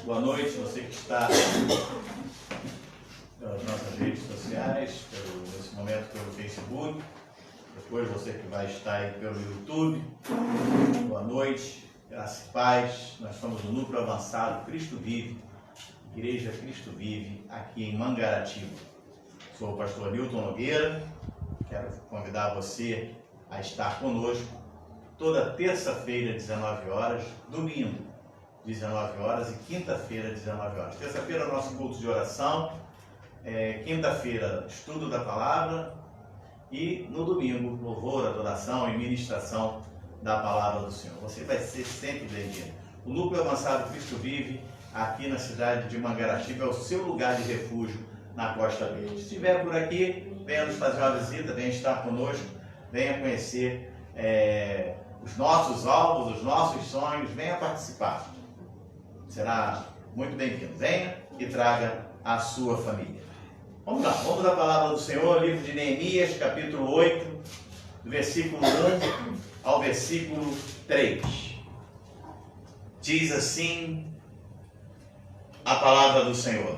Boa noite, você que está pelas nossas redes sociais, nesse momento pelo Facebook, depois você que vai estar aí pelo YouTube. Boa noite, graça e paz. Nós somos o Núcleo Avançado Cristo Vive, Igreja Cristo Vive, aqui em Mangaratiba. Sou o pastor Nilton Nogueira, quero convidar você a estar conosco toda terça-feira, 19 horas, domingo, 19 horas e quinta-feira, 19 horas. Terça-feira, nosso culto de oração, quinta-feira, estudo da palavra e no domingo, louvor, adoração e ministração da palavra do Senhor. Você vai ser sempre bem-vindo. O Núcleo Avançado Cristo Vive, aqui na cidade de Mangaratiba, é o seu lugar de refúgio na Costa Verde. Se estiver por aqui, venha nos fazer uma visita, venha estar conosco, venha conhecer os nossos alvos, os nossos sonhos, venha participar. Será muito bem-vindo. Venha e traga a sua família. Vamos lá, vamos à palavra do Senhor, livro de Neemias, capítulo 8, do versículo 1 ao versículo 3. Diz assim a palavra do Senhor.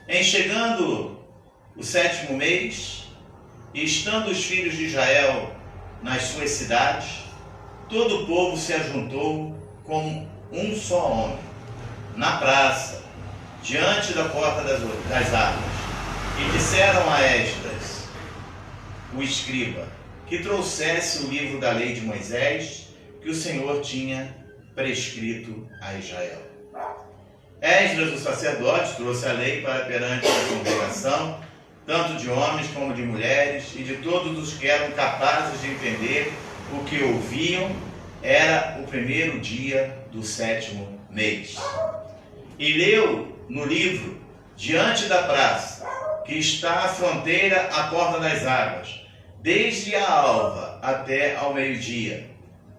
Em chegando o 7º mês, e estando os filhos de Israel nas suas cidades, todo o povo se ajuntou como um só homem, na praça, diante da porta das armas, e disseram a Esdras, o escriba, que trouxesse o livro da lei de Moisés, que o Senhor tinha prescrito a Israel. Esdras, o sacerdote, trouxe a lei para perante a congregação, tanto de homens como de mulheres, e de todos os que eram capazes de entender o que ouviam. Era o primeiro dia do 7º mês. E leu no livro, diante da praça, que está à fronteira à porta das águas, desde a alva até ao meio-dia,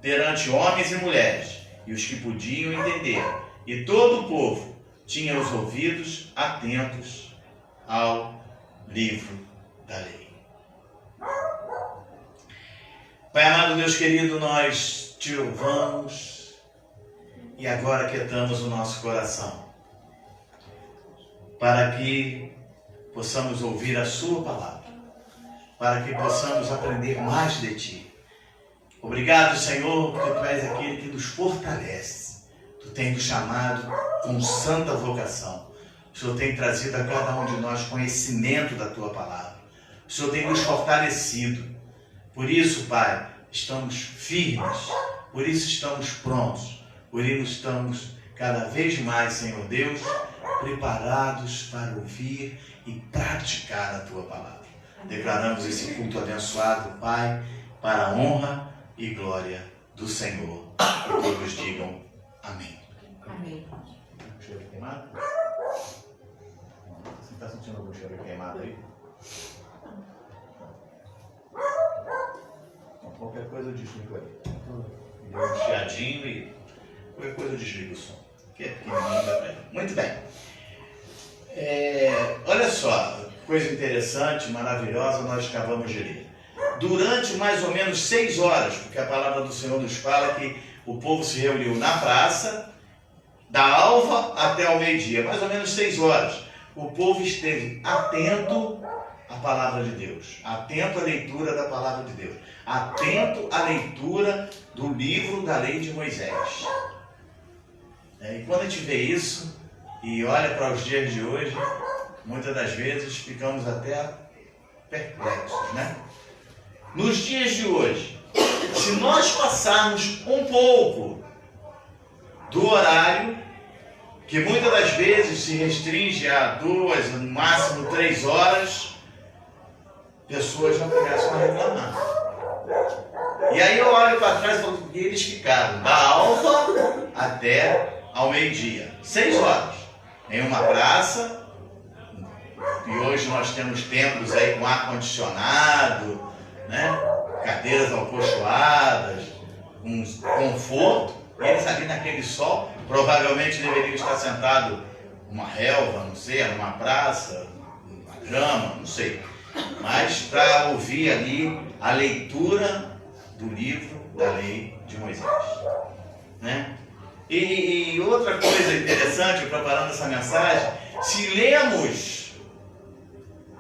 perante homens e mulheres, e os que podiam entender. E todo o povo tinha os ouvidos atentos ao livro da lei. Pai amado, Deus querido, nós te louvamos e agora aquietamos o nosso coração para que possamos ouvir a sua palavra, para que possamos aprender mais de ti. Obrigado, Senhor, porque tu és aquele que nos fortalece. Tu tens nos chamado com santa vocação. O Senhor tem trazido a cada um de nós conhecimento da tua palavra. O Senhor tem nos fortalecido. Por isso, Pai, estamos firmes, por isso estamos prontos, por isso estamos cada vez mais, Senhor Deus, preparados para ouvir e praticar a tua palavra. Declaramos esse culto abençoado, Pai, para a honra e glória do Senhor. Que todos digam amém. Amém. Cheiro queimado? Você está sentindo algum cheiro queimado aí? Qualquer coisa eu desligo aí. Deu um chiadinho e qualquer coisa eu desligo o som. Que é pequenininho, dá pra ir. Muito bem. Olha só, coisa interessante, maravilhosa, nós acabamos de ler. Durante mais ou menos 6 horas, porque a palavra do Senhor nos fala que o povo se reuniu na praça, da alva até ao meio-dia, mais ou menos 6 horas. O povo esteve atento à palavra de Deus, atento à leitura da palavra de Deus, atento à leitura do livro da lei de Moisés. E quando a gente vê isso e olha para os dias de hoje, muitas das vezes ficamos até perplexos, né? Nos dias de hoje, se nós passarmos um pouco do horário, que muitas das vezes se restringe a 2, no máximo 3 horas, pessoas já começam a reclamar. E aí eu olho para trás e falo que eles ficaram da alva até ao meio-dia, 6 horas, em uma praça. E hoje nós temos templos aí com ar-condicionado, né? Cadeiras alcochoadas, um conforto. E eles ali naquele sol, provavelmente deveriam estar sentados numa relva, não sei, numa praça, numa grama, não sei. Mas para ouvir ali a leitura do livro da lei de Moisés, né? E outra coisa interessante, preparando essa mensagem, se lemos,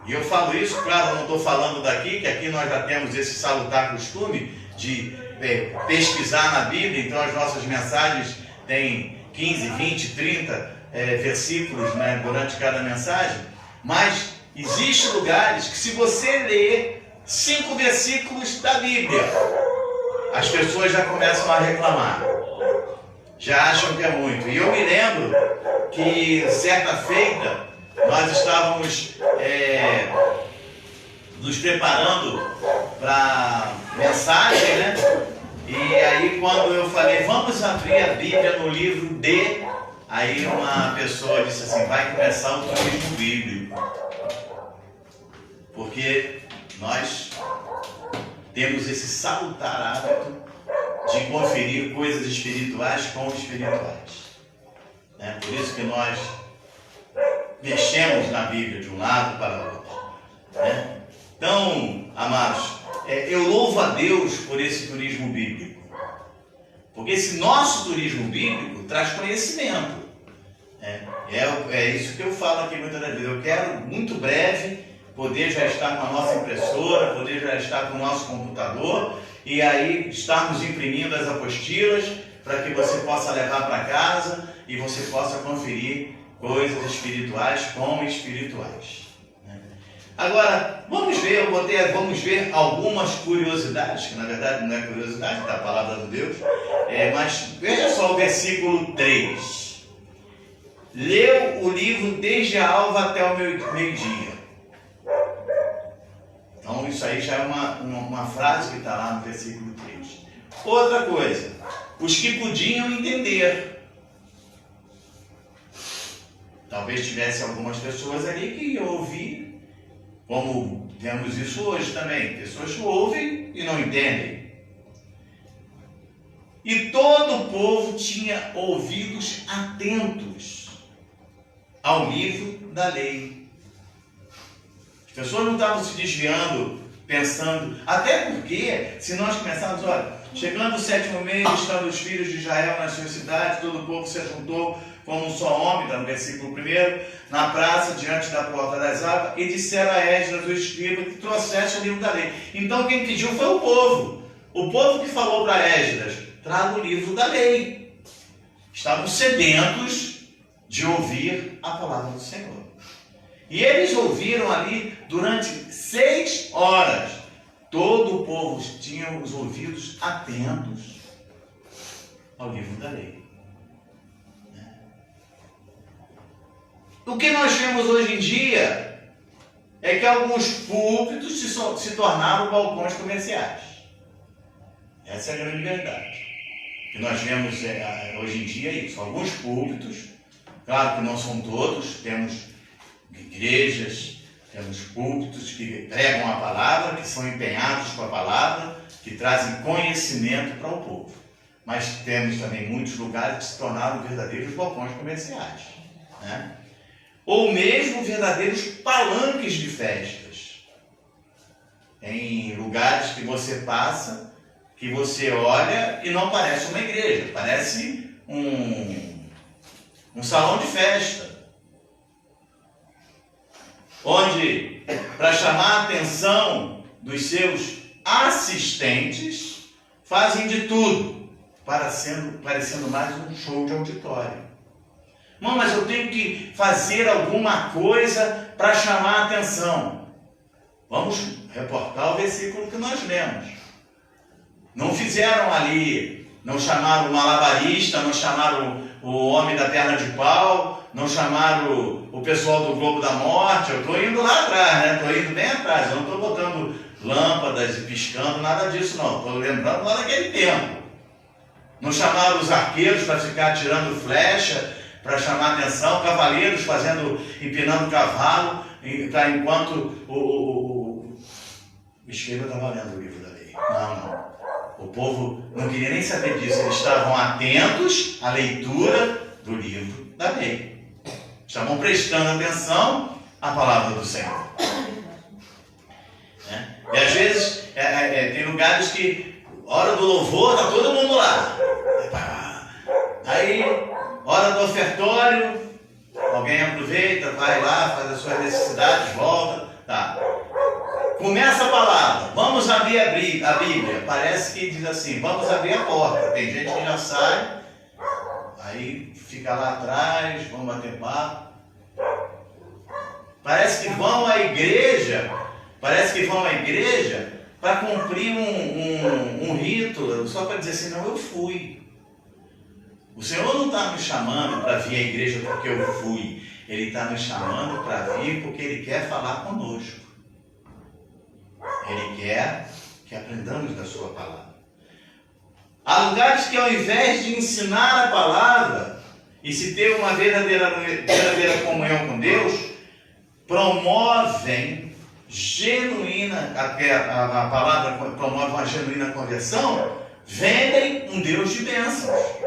e eu falo isso, claro, eu não estou falando daqui, que aqui nós já temos esse salutar costume de pesquisar na Bíblia, então as nossas mensagens têm 15, 20, 30 versículos, né, durante cada mensagem, mas existem lugares que se você ler 5 versículos da Bíblia, as pessoas já começam a reclamar, já acham que é muito. E eu me lembro que certa feita nós estávamos nos preparando para mensagem, né? E aí quando eu falei, vamos abrir a Bíblia no livro de... Aí uma pessoa disse assim, vai começar o turismo bíblico. Porque nós temos esse salutar hábito de conferir coisas espirituais com espirituais. Né? Por isso que nós mexemos na Bíblia de um lado para o outro. Né? Então, amados, eu louvo a Deus por esse turismo bíblico. Porque esse nosso turismo bíblico traz conhecimento. É isso que eu falo aqui muitas vezes. Eu quero, muito breve, poder já estar com a nossa impressora, poder já estar com o nosso computador e aí estarmos imprimindo as apostilas para que você possa levar para casa e você possa conferir coisas espirituais com espirituais. Agora, vamos ver algumas curiosidades, que na verdade não é curiosidade, da palavra de Deus, mas veja só o versículo 3. Leu o livro desde a alva até o meio-dia. Então isso aí já é uma frase que está lá no versículo 3. Outra coisa, os que podiam entender. Talvez tivesse algumas pessoas ali que iam ouvir, como temos isso hoje também, pessoas que ouvem e não entendem. E todo o povo tinha ouvidos atentos ao livro da lei. As pessoas não estavam se desviando, pensando, até porque, se nós começarmos, olha, chegando o 7º mês, estando os filhos de Israel nas suas cidades, todo o povo se juntou como um só homem, está no versículo 1, na praça, diante da porta das águas, e disseram a Esdras, o escriba, que trouxesse o livro da lei. Então quem pediu foi o povo que falou para Esdras, traga o livro da lei. Estavam sedentos de ouvir a palavra do Senhor. E eles ouviram ali durante 6 horas. Todo o povo tinha os ouvidos atentos ao livro da lei. O que nós vemos hoje em dia é que alguns púlpitos se tornaram balcões comerciais. Essa é a grande verdade. Que nós vemos hoje em dia isso. Alguns púlpitos, claro que não são todos, temos igrejas, temos púlpitos que pregam a palavra, que são empenhados com a palavra, que trazem conhecimento para o povo. Mas temos também muitos lugares que se tornaram verdadeiros balcões comerciais, né? Ou mesmo verdadeiros palanques de festas. Em lugares que você passa, que você olha e não parece uma igreja, parece um salão de festa. Onde, para chamar a atenção dos seus assistentes, fazem de tudo, parecendo mais um show de auditório. Não, mas eu tenho que fazer alguma coisa para chamar a atenção. Vamos reportar o versículo que nós lemos. Não fizeram ali, não chamaram o malabarista, não chamaram o homem da perna de pau, não chamaram o pessoal do Globo da Morte. Eu estou indo lá atrás, né? Estou indo bem atrás. Eu não estou botando lâmpadas e piscando, nada disso não. Estou lembrando lá daquele tempo. Não chamaram os arqueiros para ficar atirando flecha, para chamar a atenção, cavaleiros empinando cavalo, enquanto o escriba estava lendo o livro da lei. Não. O povo não queria nem saber disso, eles estavam atentos à leitura do livro da lei. Estavam prestando atenção à palavra do Senhor. E às vezes tem lugares que, hora do louvor, está todo mundo lá. Aí, hora do ofertório, alguém aproveita, vai lá, faz as suas necessidades, volta, tá. Começa a palavra, vamos abrir a Bíblia. Parece que diz assim, vamos abrir a porta. Tem gente que já sai, aí fica lá atrás, vamos bater papo. Parece que vão à igreja para cumprir um rito, só para dizer assim, não, eu fui. O Senhor não está nos chamando para vir à igreja porque eu fui. Ele está nos chamando para vir porque Ele quer falar conosco. Ele quer que aprendamos da sua palavra. Há lugares que ao invés de ensinar a palavra e se ter uma verdadeira comunhão com Deus, promovem genuína, a palavra promove uma genuína conversão, vendem um Deus de bênçãos.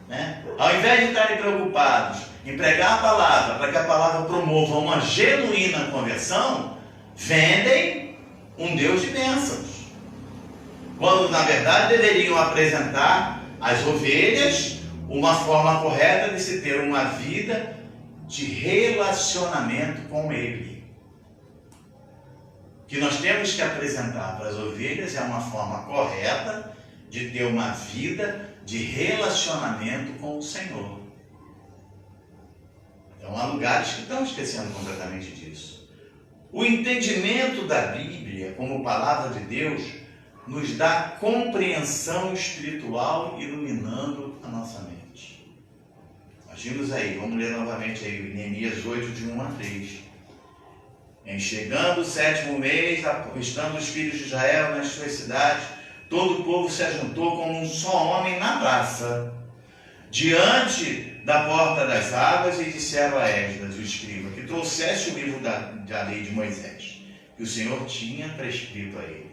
Né? Ao invés de estarem preocupados em pregar a palavra para que a palavra promova uma genuína conversão, vendem um Deus de bênçãos. Quando na verdade deveriam apresentar às ovelhas uma forma correta de se ter uma vida de relacionamento com Ele. O que nós temos que apresentar para as ovelhas é uma forma correta de ter uma vida de relacionamento com o Senhor. Então há lugares que estão esquecendo completamente disso. O entendimento da Bíblia como palavra de Deus nos dá compreensão espiritual, iluminando a nossa mente. Nós vimos aí, vamos ler novamente aí, Neemias 8, de 1 a 3. Em chegando o 7º mês, estando os filhos de Israel nas suas cidades, todo o povo se ajuntou como um só homem na praça, diante da porta das águas, e disseram a Esdras, o escriba, que trouxesse o livro da lei de Moisés, que o Senhor tinha prescrito a ele.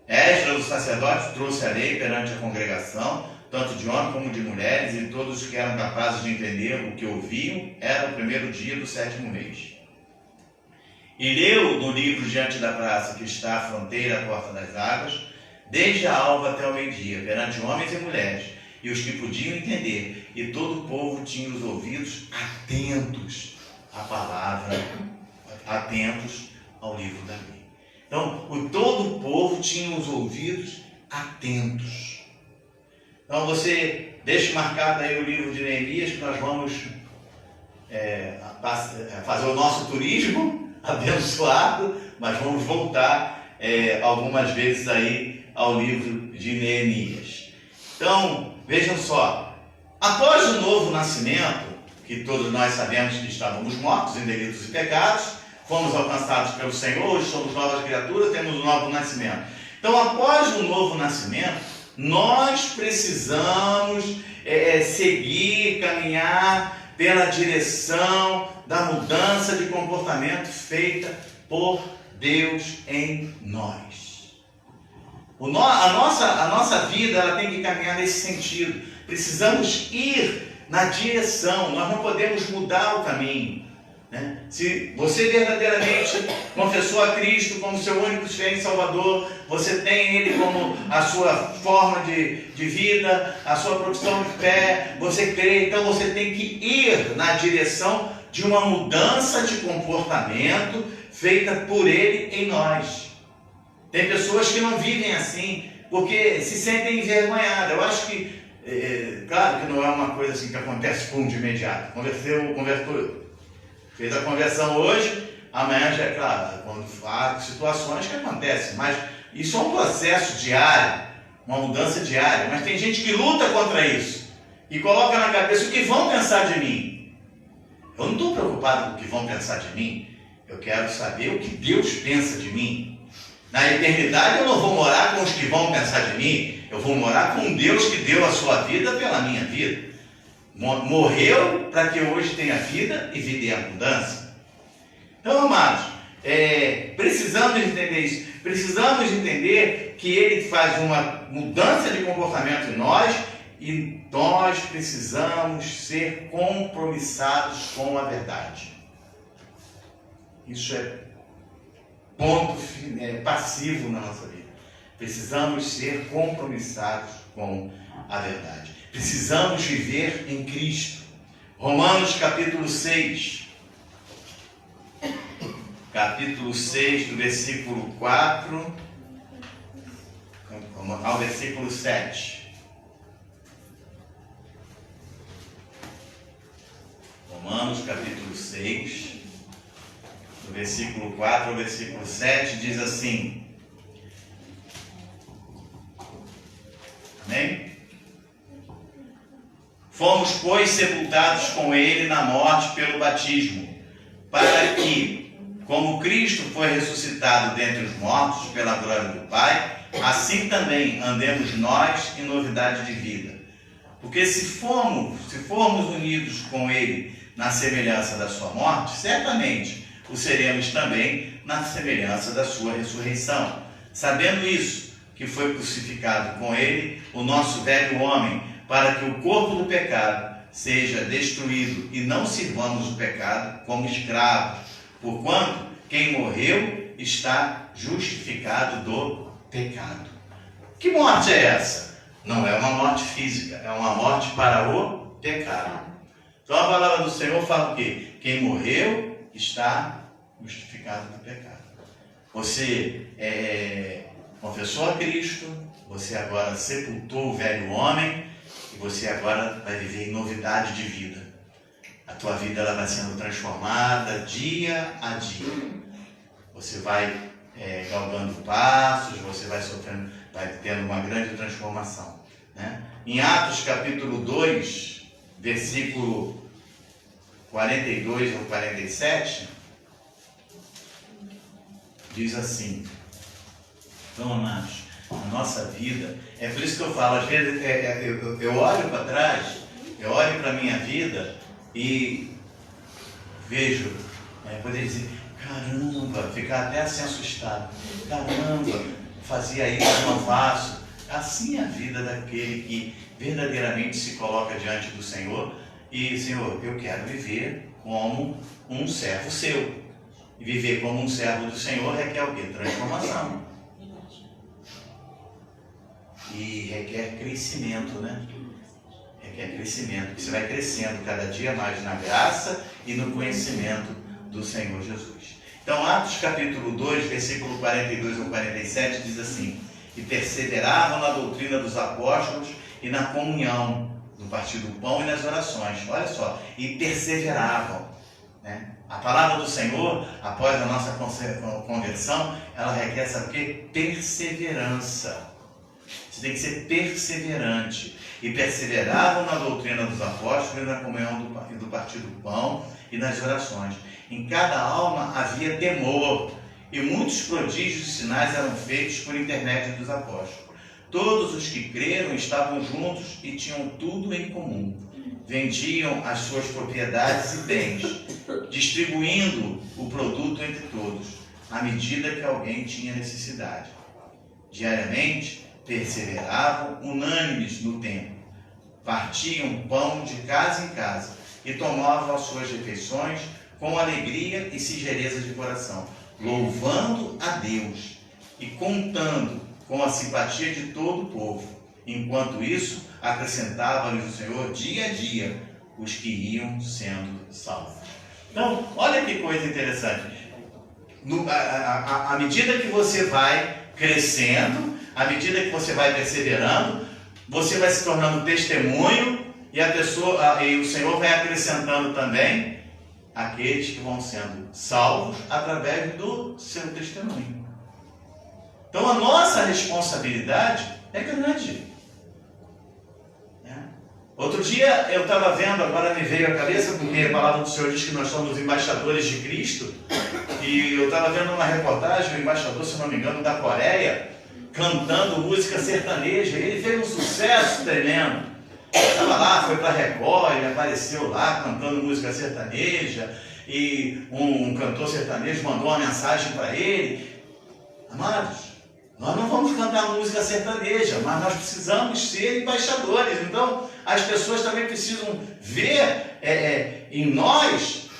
Esdras, o sacerdote, trouxe a lei perante a congregação, tanto de homens como de mulheres, e todos os que eram capazes de entender o que ouviam. Era o primeiro dia do 7º mês. E leu no livro diante da praça, que está à fronteira, à porta das águas, desde a alva até o meio-dia, perante homens e mulheres, e os que podiam entender, e todo o povo tinha os ouvidos atentos à palavra, atentos ao livro da lei. Então, todo o povo tinha os ouvidos atentos. Então, você deixa marcado aí o livro de Neemias, que nós vamos fazer o nosso turismo abençoado, mas vamos voltar algumas vezes aí ao livro de Neemias. Então, vejam só, após o novo nascimento, que todos nós sabemos que estávamos mortos em delitos e pecados, fomos alcançados pelo Senhor, hoje somos novas criaturas, temos um novo nascimento. Então, após o novo nascimento, nós precisamos seguir, caminhar pela direção da mudança de comportamento feita por Deus em nós. A nossa vida ela tem que caminhar nesse sentido. Precisamos ir na direção, nós não podemos mudar o caminho. Se você verdadeiramente confessou a Cristo como seu único Senhor e Salvador, você tem Ele como a sua forma de vida, a sua profissão de fé, você crê, então você tem que ir na direção de uma mudança de comportamento feita por Ele em nós. Tem pessoas que não vivem assim, porque se sentem envergonhadas. Eu acho que, claro que não é uma coisa assim que acontece de imediato. Converteu. Fez a conversão hoje, amanhã já é claro, quando há situações que acontecem, mas isso é um processo diário, uma mudança diária. Mas tem gente que luta contra isso e coloca na cabeça o que vão pensar de mim. Eu não estou preocupado com o que vão pensar de mim, eu quero saber o que Deus pensa de mim. Na eternidade eu não vou morar com os que vão pensar de mim, eu vou morar com Deus que deu a sua vida pela minha vida. Morreu para que eu hoje tenha vida e vida em abundância. Então, amados, precisamos entender isso. Precisamos entender que Ele faz uma mudança de comportamento em nós e nós precisamos ser compromissados com a verdade. Isso é ponto passivo na nossa vida. Precisamos ser compromissados com a verdade. Precisamos viver em Cristo. Romanos capítulo 6. Capítulo 6, do versículo 4 ao versículo 7. Romanos capítulo 6, do versículo 4 ao versículo 7, diz assim. Amém? Fomos, pois, sepultados com ele na morte pelo batismo, para que, como Cristo foi ressuscitado dentre os mortos pela glória do Pai, assim também andemos nós em novidade de vida. Porque se formos unidos com ele na semelhança da sua morte, certamente o seremos também na semelhança da sua ressurreição. Sabendo isso, que foi crucificado com ele o nosso velho homem, para que o corpo do pecado seja destruído e não sirvamos o pecado como escravos, porquanto quem morreu está justificado do pecado. Que morte é essa? Não é uma morte física, é uma morte para o pecado. Então a palavra do Senhor fala o quê? Quem morreu está justificado do pecado. Você confessou a Cristo, você agora sepultou o velho homem e você agora vai viver em novidade de vida. A tua vida ela vai sendo transformada dia a dia. Você vai galgando passos, você vai sofrendo, vai tendo uma grande transformação, né? Em Atos capítulo 2, versículo 42 ao 47, diz assim. Então, amados, a nossa vida, é por isso que eu falo, às vezes eu olho para trás, eu olho para a minha vida e vejo, poder dizer, caramba, ficar até assim assustado, caramba, fazia isso, não faço. Assim é a vida daquele que verdadeiramente se coloca diante do Senhor e, Senhor, eu quero viver como um servo seu. E viver como um servo do Senhor requer o quê? Transformação. E requer crescimento, né? Requer crescimento. Você vai crescendo cada dia mais na graça e no conhecimento do Senhor Jesus. Então, Atos capítulo 2, versículo 42 ao 47, diz assim: e perseveravam na doutrina dos apóstolos e na comunhão, no partir do pão e nas orações. Olha só, e perseveravam, né? A palavra do Senhor, após a nossa conversão, ela requer, sabe o quê? Perseverança. Você tem que ser perseverante. E perseveravam na doutrina dos apóstolos e na comunhão do partir do pão e nas orações. Em cada alma havia temor, e muitos prodígios e sinais eram feitos por intermédio dos apóstolos. Todos os que creram estavam juntos e tinham tudo em comum. Vendiam as suas propriedades e bens, distribuindo o produto entre todos, à medida que alguém tinha necessidade. Diariamente, perseveravam unânimes no templo, partiam pão de casa em casa e tomavam as suas refeições com alegria e singeleza de coração, louvando a Deus e contando com a simpatia de todo o povo. Enquanto isso, acrescentava-lhes o Senhor dia a dia os que iam sendo salvos. Então, olha que coisa interessante. À medida que você vai crescendo, à medida que você vai perseverando, você vai se tornando testemunho e o Senhor vai acrescentando também aqueles que vão sendo salvos através do seu testemunho. Então a nossa responsabilidade é grande. Outro dia eu estava vendo, agora me veio à cabeça, porque a palavra do Senhor diz que nós somos embaixadores de Cristo, e eu estava vendo uma reportagem, o embaixador, se não me engano, da Coreia, cantando música sertaneja. Ele fez um sucesso tremendo. Estava lá, foi para a Record, ele apareceu lá cantando música sertaneja, e um cantor sertanejo mandou uma mensagem para ele: amados, nós não vamos cantar música sertaneja, mas nós precisamos ser embaixadores. Então, as pessoas também precisam ver em nós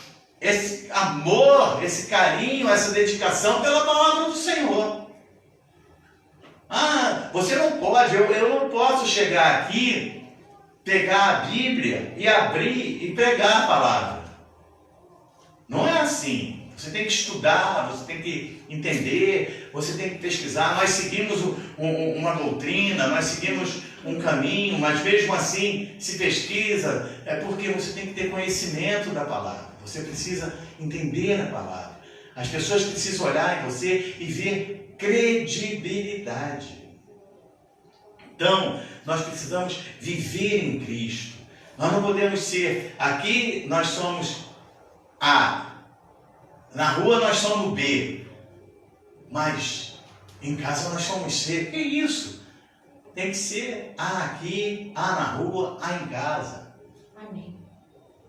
esse amor, esse carinho, essa dedicação pela palavra do Senhor. Ah, você não pode, eu não posso chegar aqui, pegar a Bíblia e abrir e pregar a palavra. Não é assim. Você tem que estudar, você tem que entender, você tem que pesquisar. Nós seguimos uma doutrina, nós seguimos um caminho, mas mesmo assim se pesquisa, é porque você tem que ter conhecimento da palavra. Você precisa entender a palavra. As pessoas precisam olhar em você e ver credibilidade. Então, nós precisamos viver em Cristo. Nós não podemos ser, aqui nós somos A, na rua nós somos B, mas em casa nós somos C. Que isso? Tem que ser A aqui, A na rua, A em casa. Amém.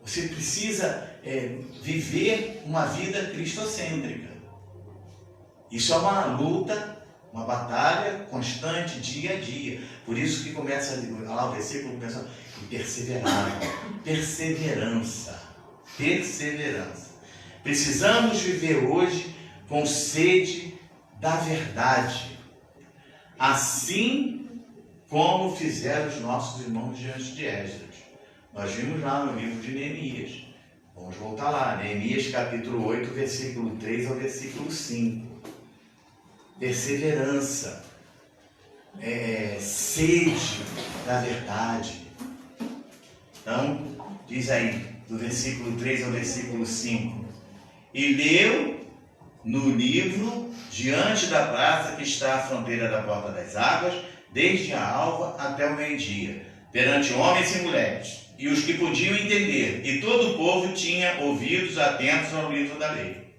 Você precisa viver uma vida cristocêntrica. Isso é uma luta, uma batalha constante, dia a dia. Por isso que começa lá o versículo, começa a perseverar. Perseverança. Perseverança. Precisamos viver hoje com sede da verdade. Assim como fizeram os nossos irmãos diante de Esdras. Nós vimos lá no livro de Neemias. Vamos voltar lá. Neemias capítulo 8, versículo 3 ao versículo 5. Perseverança. Sede da verdade. Então, diz aí, do versículo 3 ao versículo 5. E leu no livro, diante da praça que está à fronteira da porta das águas, desde a alva até o meio-dia, perante homens e mulheres, e os que podiam entender, e todo o povo tinha ouvidos atentos ao livro da lei.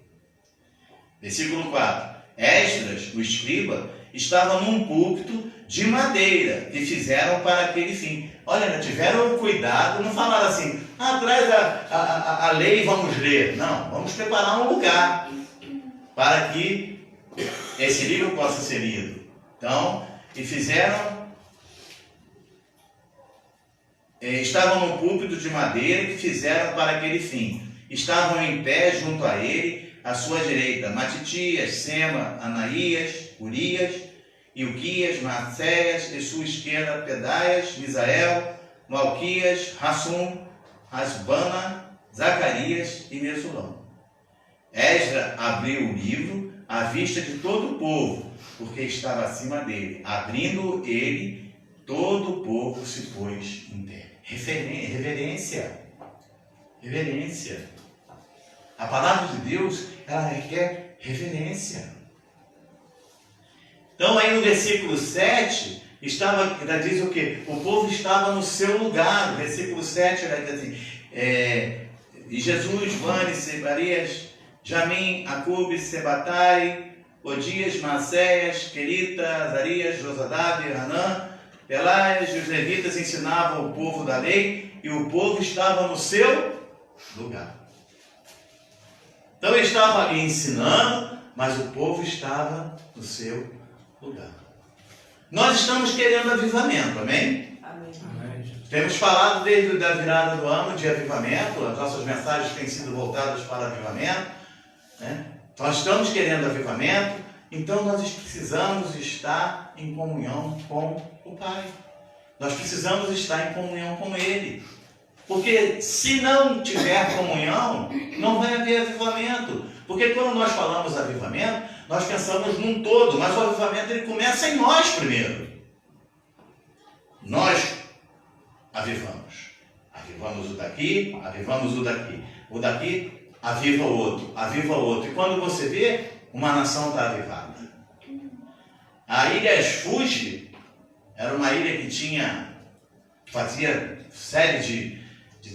Versículo 4. Esdras, o escriba, estava num púlpito de madeira que fizeram para aquele fim. Olha, tiveram cuidado, não falaram assim, traz a lei e vamos ler. Não, vamos preparar um lugar para que esse livro possa ser lido. Então, e fizeram, estavam no púlpito de madeira que fizeram para aquele fim. Estavam em pé junto a ele, à sua direita, Matitias, Sema, Anaías, Urias, Ilquias, Macéias, e sua esquerda, Pedaias, Misael, Malquias, Hassum, Asbana, Zacarias e Mesulão. Esdras abriu o livro à vista de todo o povo, porque estava acima dele. Abrindo ele, todo o povo se pôs em pé. Reverência. Reverência. A palavra de Deus, ela requer reverência. Então aí no versículo 7, ela diz o quê? O povo estava no seu lugar. No versículo 7, ela diz assim, e Jesus, Vanes, Sebarias, Jamim, Acube, Sebatai, Odias, Macéias, Querita, Azarias, Josadab, Hanã, Pelaias e os levitas ensinavam o povo da lei, e o povo estava no seu lugar. Então ele estava ali ensinando, mas o povo estava no seu lugar. Nós estamos querendo avivamento, amém? Amém. Temos falado desde a virada do ano de avivamento, as nossas mensagens têm sido voltadas para avivamento, né? Nós estamos querendo avivamento, então nós precisamos estar em comunhão com o Pai. Nós precisamos estar em comunhão com Ele. Porque se não tiver comunhão, não vai haver avivamento. Porque quando nós falamos avivamento, nós pensamos num todo, mas o avivamento ele começa em nós primeiro. Nós avivamos. Avivamos o daqui, avivamos o daqui. O daqui aviva o outro, aviva o outro. E quando você vê, uma nação está avivada. A ilha Fuji era uma ilha que fazia série de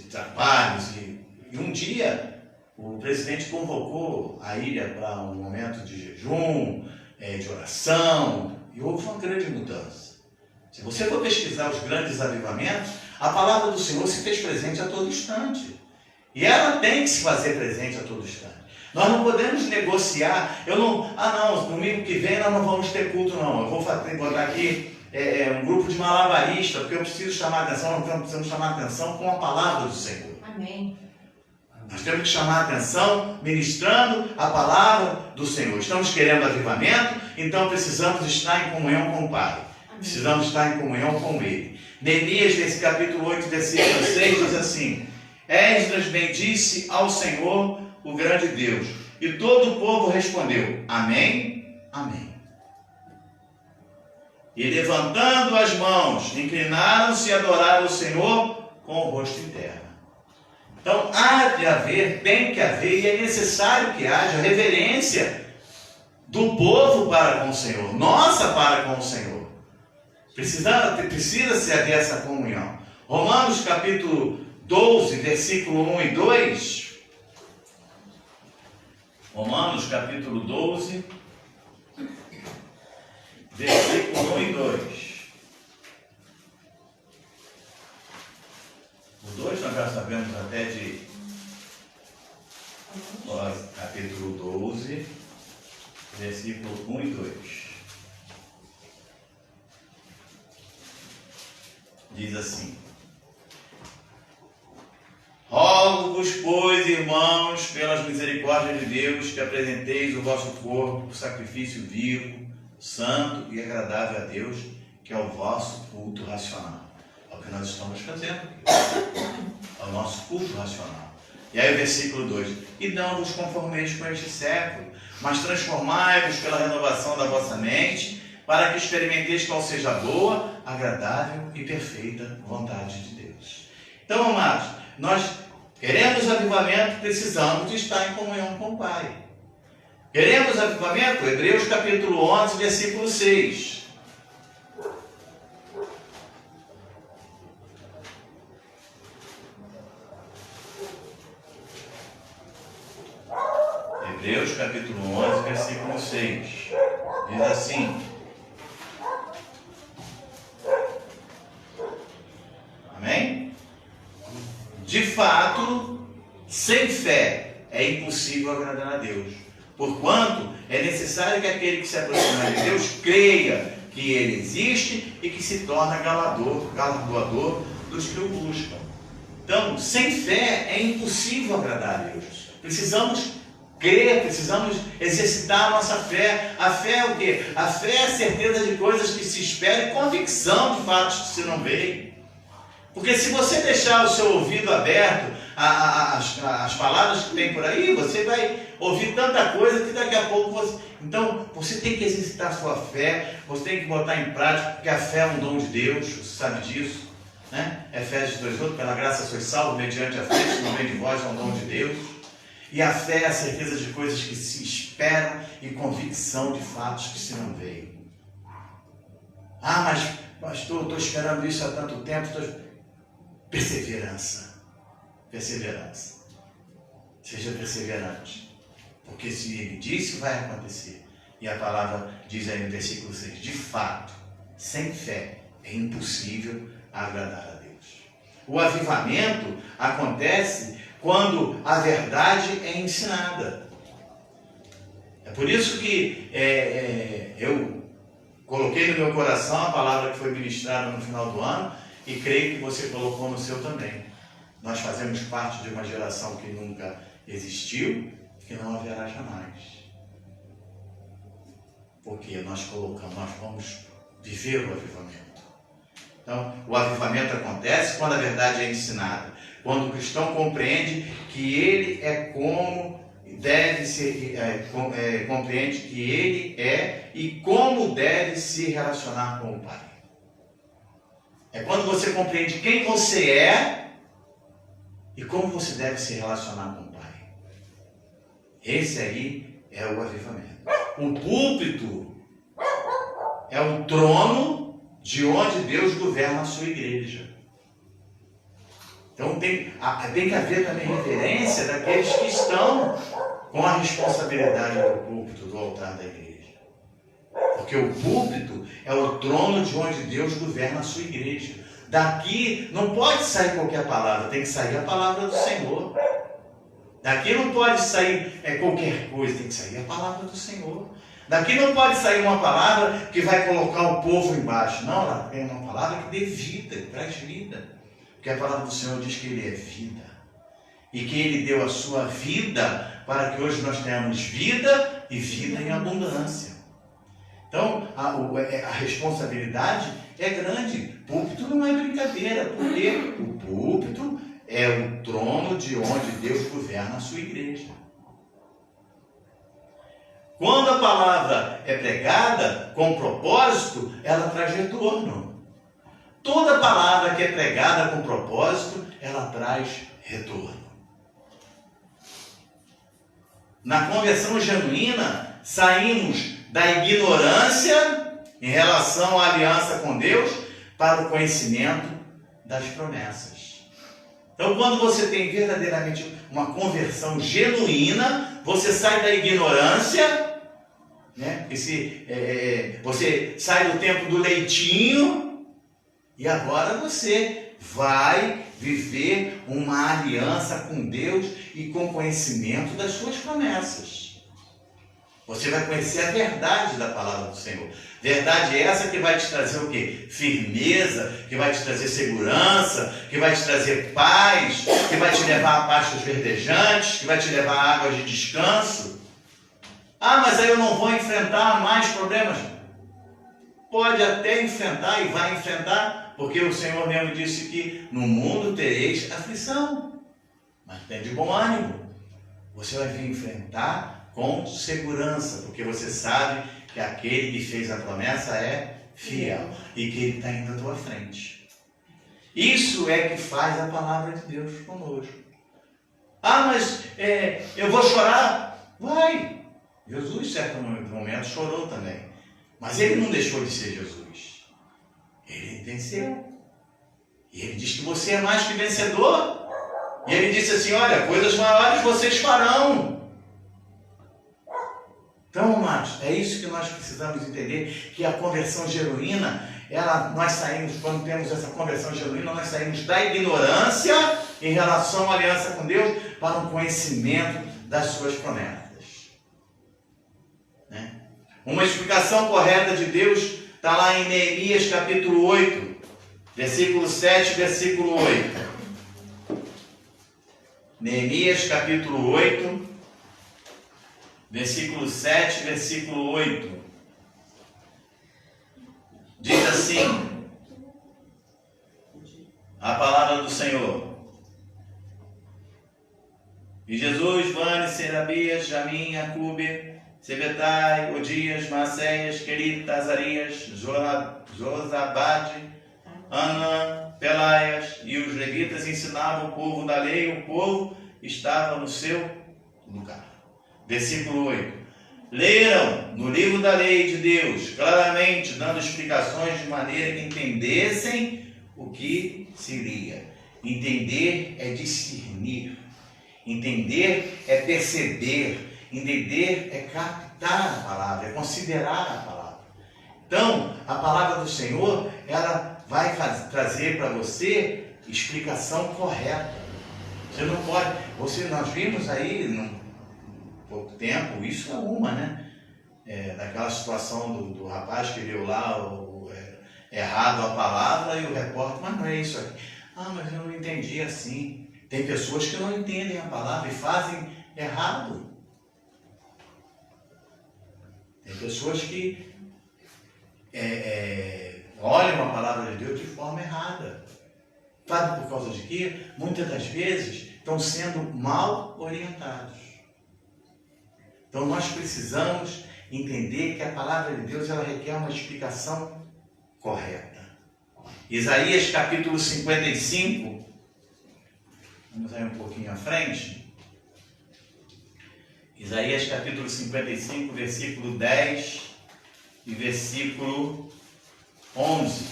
trabalhos. E um dia o presidente convocou a ilha para um momento de jejum, de oração, e houve uma grande mudança. Se você for pesquisar os grandes avivamentos, a palavra do Senhor se fez presente a todo instante. E ela tem que se fazer presente a todo instante. Nós não podemos negociar. Domingo que vem nós não vamos ter culto, não. Eu vou botar aqui um grupo de malabaristas, porque eu preciso chamar a atenção, nós precisamos chamar a atenção com a palavra do Senhor. Amém. Nós temos que chamar a atenção ministrando a palavra do Senhor. Estamos querendo avivamento, então precisamos estar em comunhão com o Pai. Precisamos estar em comunhão com Ele. Neemias, capítulo 8, versículo 6, diz assim: Esdras bendisse ao Senhor, o grande Deus. E todo o povo respondeu: Amém, Amém. E levantando as mãos, inclinaram-se e adoraram o Senhor com o rosto em terra. Então, há de haver, tem que haver, e é necessário que haja reverência do povo para com o Senhor, nossa para com o Senhor. Precisa-se haver essa comunhão. Romanos capítulo 12, versículo 1 e 2. Romanos capítulo 12, versículo 1 e 2. O 2 nós já sabemos até de capítulo 12, versículo 1 e 2. Diz assim: Rogo-vos, pois, irmãos, pelas misericórdias de Deus, que apresenteis o vosso corpo por sacrifício vivo, santo e agradável a Deus, que é o vosso culto racional. É o que nós estamos fazendo aqui. É o nosso culto racional. E aí o versículo 2: E não vos conformeis com este século, mas transformai-vos pela renovação da vossa mente, para que experimenteis qual seja a boa, agradável e perfeita vontade de Deus. Então, amados, nós queremos avivamento, precisamos de estar em comunhão com o Pai. Queremos avivamento? Hebreus capítulo 11, versículo 6. Hebreus capítulo 11, versículo 6. Diz assim: Amém? De fato, sem fé é impossível agradar a Deus. Porquanto é necessário que aquele que se aproxima de Deus creia que Ele existe e que se torna galardoador dos que o buscam. Então, sem fé é impossível agradar a Deus. Precisamos crer, precisamos exercitar a nossa fé. A fé é o quê? A fé é a certeza de coisas que se esperam e convicção de fatos que se não veem. Porque se você deixar o seu ouvido aberto às palavras que tem por aí, você vai ouvir tanta coisa que daqui a pouco você... Então, você tem que exercitar a sua fé, você tem que botar em prática, porque a fé é um dom de Deus, você sabe disso, né? Efésios 2:8, pela graça sois salvos mediante a fé, isso não vem de vós, é um dom de Deus. E a fé é a certeza de coisas que se esperam e convicção de fatos que se não veem. Ah, mas pastor, estou esperando isso há tanto tempo. Perseverança. Perseverança. Seja perseverante. Porque se ele disse, vai acontecer. E a palavra diz aí no versículo 6, de fato, sem fé é impossível agradar a Deus. O avivamento acontece quando a verdade é ensinada. É por isso que eu coloquei no meu coração a palavra que foi ministrada no final do ano e creio que você colocou no seu também. Nós fazemos parte de uma geração que nunca existiu e que não haverá jamais. Porque nós vamos viver o avivamento. Então, o avivamento acontece quando a verdade é ensinada. Quando o cristão compreende que ele é como deve ser, compreende que ele é e como deve se relacionar com o Pai. É quando você compreende quem você é e como você deve se relacionar com o Pai. Esse aí é o avivamento. O púlpito é o trono de onde Deus governa a sua igreja. Então tem que haver também reverência daqueles que estão com a responsabilidade do púlpito, do altar da igreja. Porque o púlpito é o trono de onde Deus governa a sua igreja. Daqui não pode sair qualquer palavra, tem que sair a palavra do Senhor. Daqui não pode sair qualquer coisa, tem que sair a palavra do Senhor. Daqui não pode sair uma palavra que vai colocar o povo embaixo. Não, ela tem uma palavra que dê vida, que traz vida. Porque a palavra do Senhor diz que Ele é vida. e que Ele deu a sua vida para que hoje nós tenhamos vida e vida em abundância. Então, a responsabilidade é grande. Púlpito não é brincadeira, porque o púlpito é o trono de onde Deus governa a sua igreja. Quando a palavra é pregada com propósito, ela traz retorno. Toda palavra que é pregada com propósito, ela traz retorno. Na conversão genuína, saímos da ignorância em relação à aliança com Deus para o conhecimento das promessas. Então, quando você tem verdadeiramente uma conversão genuína, você sai da ignorância, né? Você sai do tempo do leitinho e agora você vai viver uma aliança com Deus e com conhecimento das suas promessas. Você vai conhecer a verdade da palavra do Senhor. Verdade essa que vai te trazer o quê? Firmeza, que vai te trazer segurança, que vai te trazer paz, que vai te levar a pastos verdejantes, que vai te levar a águas de descanso. Ah, mas aí eu não vou enfrentar mais problemas. Pode até enfrentar e vai enfrentar, porque o Senhor mesmo disse que no mundo tereis aflição. Mas tem de bom ânimo. Você vai vir enfrentar com segurança, porque você sabe que aquele que fez a promessa é fiel e que ele está indo à tua frente. Isso é que faz a palavra de Deus conosco. Ah, mas eu vou chorar? Vai! Jesus, em certo momento, chorou também. Mas ele não deixou de ser Jesus. Ele venceu. E ele diz que você é mais que vencedor. E ele disse assim, olha, coisas maiores vocês farão. Então, amados, é isso que nós precisamos entender, que a conversão genuína, nós saímos, quando temos essa conversão genuína, nós saímos da ignorância em relação à aliança com Deus para um conhecimento das suas promessas. Né? Uma explicação correta de Deus está lá em Neemias capítulo 8, versículo 7, versículo 8. Neemias capítulo 8, versículo 7, versículo 8. Diz assim, a palavra do Senhor. E Jesus, Vane, Serabias, Jamim, Acube, Sebetai, Odias, Maceias, Querita, Azarias, Josabade, Ana, Pelaias, e os levitas ensinavam o povo da lei, o povo estava no seu lugar. Versículo 8. Leram no livro da lei de Deus, claramente, dando explicações de maneira que entendessem o que seria. Entender é discernir. Entender é perceber. Entender é captar a palavra, é considerar a palavra. Então, a palavra do Senhor, ela vai trazer para você explicação correta. Você não pode... nós vimos aí, num pouco tempo, isso é uma, né? Daquela situação do rapaz que leu lá errado a palavra e o repórter, mas não é isso aqui. Ah, mas eu não entendi assim. Tem pessoas que não entendem a palavra e fazem errado. Tem pessoas que olham a palavra de Deus de forma errada. Sabe por causa de quê? Muitas das vezes estão sendo mal orientados. Então nós precisamos entender que a palavra de Deus ela requer uma explicação correta. Isaías capítulo 55, vamos aí um pouquinho à frente. Isaías capítulo 55, versículo 10 e versículo 11.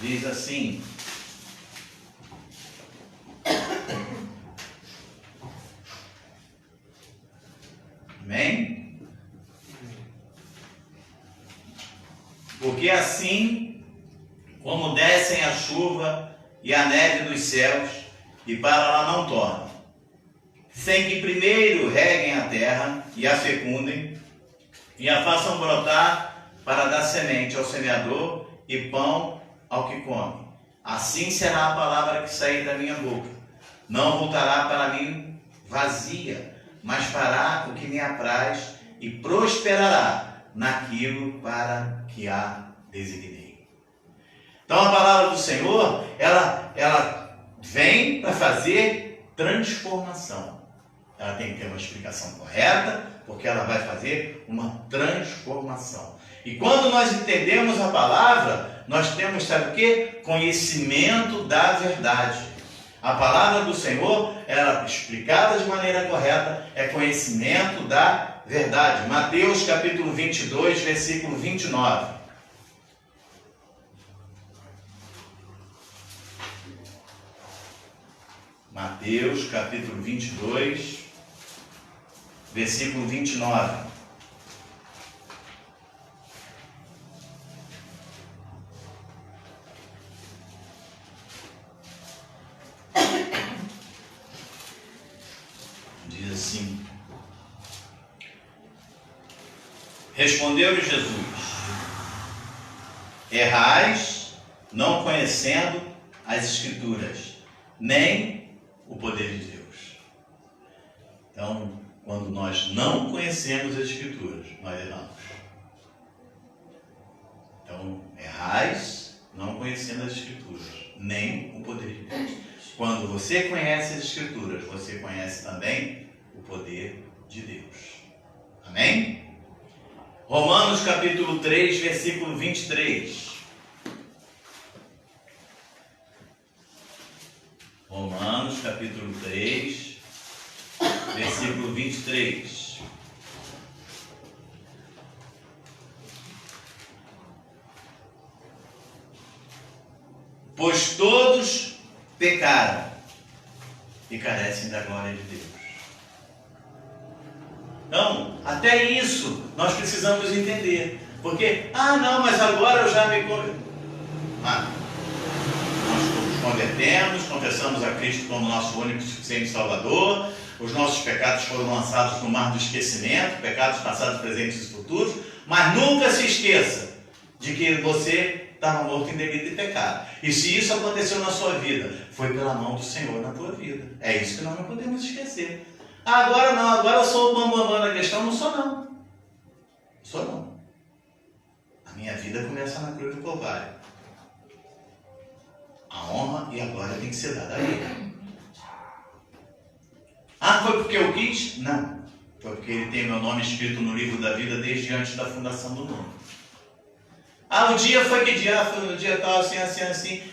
Diz assim: Amém? Porque assim como descem a chuva e a neve dos céus, e para lá não tornam, sem que primeiro reguem a terra e a fecundem, e a façam brotar para dar semente ao semeador e pão ao que come. Assim será a palavra que sair da minha boca. não voltará para mim vazia, mas fará o que me apraz e prosperará naquilo para que a designei. Então a palavra do Senhor, ela vem para fazer transformação. Ela tem que ter uma explicação correta, porque ela vai fazer uma transformação. E quando nós entendemos a palavra, nós temos, sabe o quê? Conhecimento da verdade. A palavra do Senhor, ela explicada de maneira correta, é conhecimento da verdade. Mateus capítulo 22, versículo 29. Mateus capítulo 22, versículo 29. Diz assim: respondeu-lhe Jesus: errais, não conhecendo as Escrituras, nem o poder de Deus. Então, quando nós não conhecemos as Escrituras, nós erramos. Então, errais, não conhecendo as Escrituras, nem o poder de Deus. Quando você conhece as Escrituras, você conhece também o poder de Deus. Amém? Romanos capítulo 3, versículo 23. Romanos capítulo 3, versículo 23. Pois todos pecaram e carecem da glória de Deus. Então, até isso nós precisamos entender. Porque, não, mas agora eu já me... nós nos convertemos, confessamos a Cristo como nosso único e suficiente Salvador, os nossos pecados foram lançados no mar do esquecimento, pecados passados, presentes e futuros, mas nunca se esqueça de que você estava morto em delito e pecado. E se isso aconteceu na sua vida, foi pela mão do Senhor na tua vida. É isso que nós não podemos esquecer. Agora não, agora eu sou o bambambam da questão. Não sou não. Não sou não. A minha vida começa na cruz do Calvário. A honra e a glória tem que ser dada a Ele. Foi porque eu quis? Não. Foi porque Ele tem meu nome escrito no livro da vida desde antes da fundação do mundo. O dia foi que dia? Foi no dia tal, assim.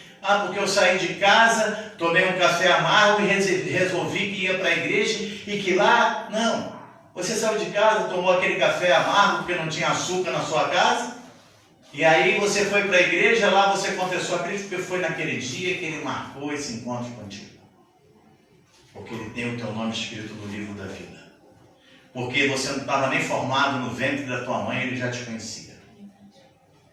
Porque eu saí de casa, tomei um café amargo e resolvi que ia para a igreja e que lá... Não. Você saiu de casa, tomou aquele café amargo porque não tinha açúcar na sua casa. E aí você foi para a igreja, lá você confessou a Cristo porque foi naquele dia que Ele marcou esse encontro contigo. Porque Ele tem o teu nome escrito no livro da vida. Porque você não estava nem formado no ventre da tua mãe, Ele já te conhecia.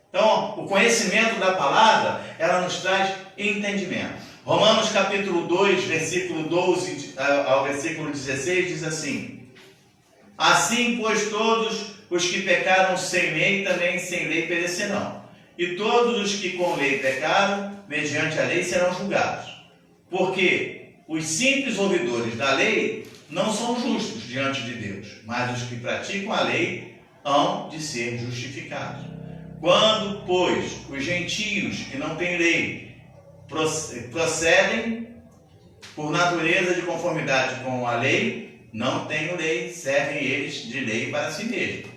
Então, o conhecimento da palavra, ela nos traz entendimento. Romanos capítulo 2, versículo 12 ao versículo 16, diz assim: assim, pois, todos os que pecaram sem lei, também sem lei perecerão. E todos os que com lei pecaram, mediante a lei, serão julgados. Porque os simples ouvidores da lei não são justos diante de Deus, mas os que praticam a lei hão de ser justificados. Quando, pois, os gentios que não têm lei procedem por natureza de conformidade com a lei, não têm lei, servem eles de lei para si mesmos.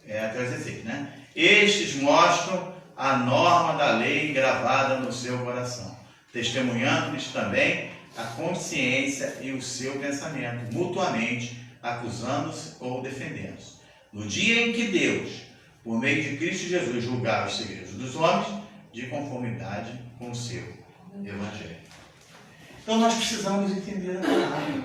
Até 16, né? Estes mostram a norma da lei gravada no seu coração, testemunhando-lhes também a consciência e o seu pensamento, mutuamente acusando-se ou defendendo-se. No dia em que Deus, por meio de Cristo Jesus, julgar os segredos dos homens, de conformidade com o seu Evangelho. Então nós precisamos entender a palavra.